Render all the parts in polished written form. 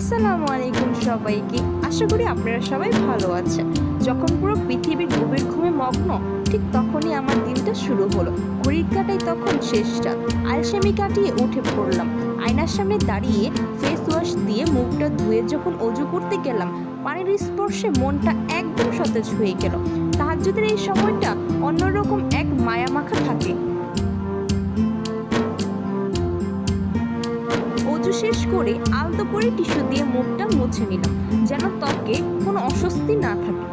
আসসালামু আলাইকুম সবাইকে। আশা করি আপনারা সবাই ভালো আছেন। যখন পুরো পৃথিবী গভীর ঘুমে মগ্ন, ঠিক তখনই আমার দিনটা শুরু হলো। ঘড়ির কাঁটায় তখন শেষ রাত। আলসেমি কাটিয়ে উঠে পড়লাম। আয়নার সামনে দাঁড়িয়ে ফেস ওয়াশ দিয়ে মুখটা ধুয়ে যখন অজু করতে গেলাম, পানির স্পর্শে মনটা একদম সতেজ হয়ে গেল। তাহাজ্জুদের এই সময়টা অন্যরকম এক মায়ামাখা থাকে। অজু শেষ করে আলতো করে টিস্যু দিয়ে মুখটা মুছে নিলাম, যেন ত্বকে কোনো অস্বস্তি না থাকে।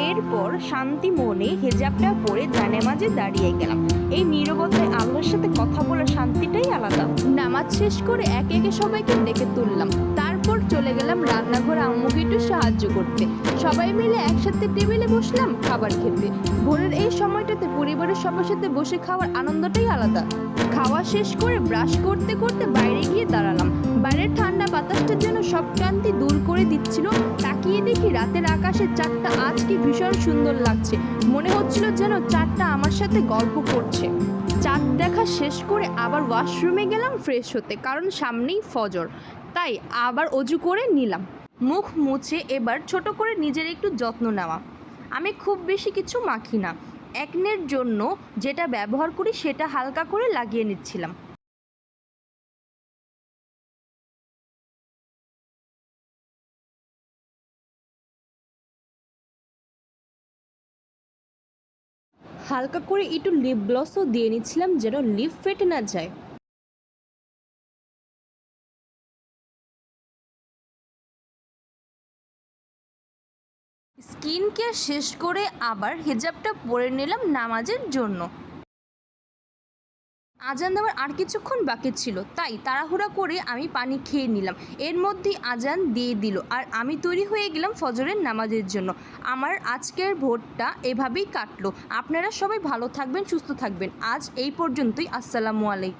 এরপর শান্তি মনে হিজাবটা পরে জানামাজে দাঁড়িয়ে গেলাম। এই নীরবতায় আল্লাহর সাথে কথা বলার শান্তিটাই আলাদা। নামাজ শেষ করে একে একে সবাইকে ডেকে তুললাম। তারপর চলে গেলাম রান্নাঘরে আম্মুকে একটু সাহায্য করতে। সবাই মিলে একসাথে টেবিলে বসলাম খাবার খেতে। ভোরের এই সময়টাতে পরিবারের সবার সাথে বসে খাওয়ার আনন্দটাই আলাদা। খাওয়া শেষ করে ব্রাশ করতে করতে বাইরে গিয়ে দাঁড়ালাম। বাইরের ঠান্ডা বাতাসটা যেন সব ক্লান্তি দূর করে দিচ্ছিল। তাকিয়ে দেখি রাতের আকাশের চাঁদটা আজ কি ভীষণ সুন্দর লাগছে। মনে হচ্ছিল যেন চাঁদটা আমার সাথে গল্প করছে। চাঁদ দেখা শেষ করে আবার ওয়াশরুমে গেলাম ফ্রেশ হতে, কারণ সামনেই ফজর। তাই আবার অজু করে নিলাম। মুখ মুছে এবার ছোট করে নিজের একটু যত্ন নেওয়া। আমি খুব বেশি কিছু মাখি না। একনের জন্য যেটা ব্যবহার করি সেটা হালকা করে লাগিয়ে নিচ্ছিলাম। হালকা করে একটু লিপ গ্লসও দিয়ে নিচ্ছিলাম, যেন লিপ ফেটে না যায়। স্কিন কেয়ার শেষ করে আবার হিজাবটা পরে নিলাম নামাজের জন্য। আজান দেওয়ার আর কিছুক্ষণ বাকি ছিল, তাই তাড়াহুড়া করে আমি পানি খেয়ে নিলাম। এর মধ্যেই আজান দিয়ে দিল আর আমি তৈরি হয়ে গেলাম ফজরের নামাজের জন্য। আমার আজকের ভোরটা এভাবেই কাটলো। আপনারা সবাই ভালো থাকবেন, সুস্থ থাকবেন। আজ এই পর্যন্তই। আসসালামু আলাইকুম।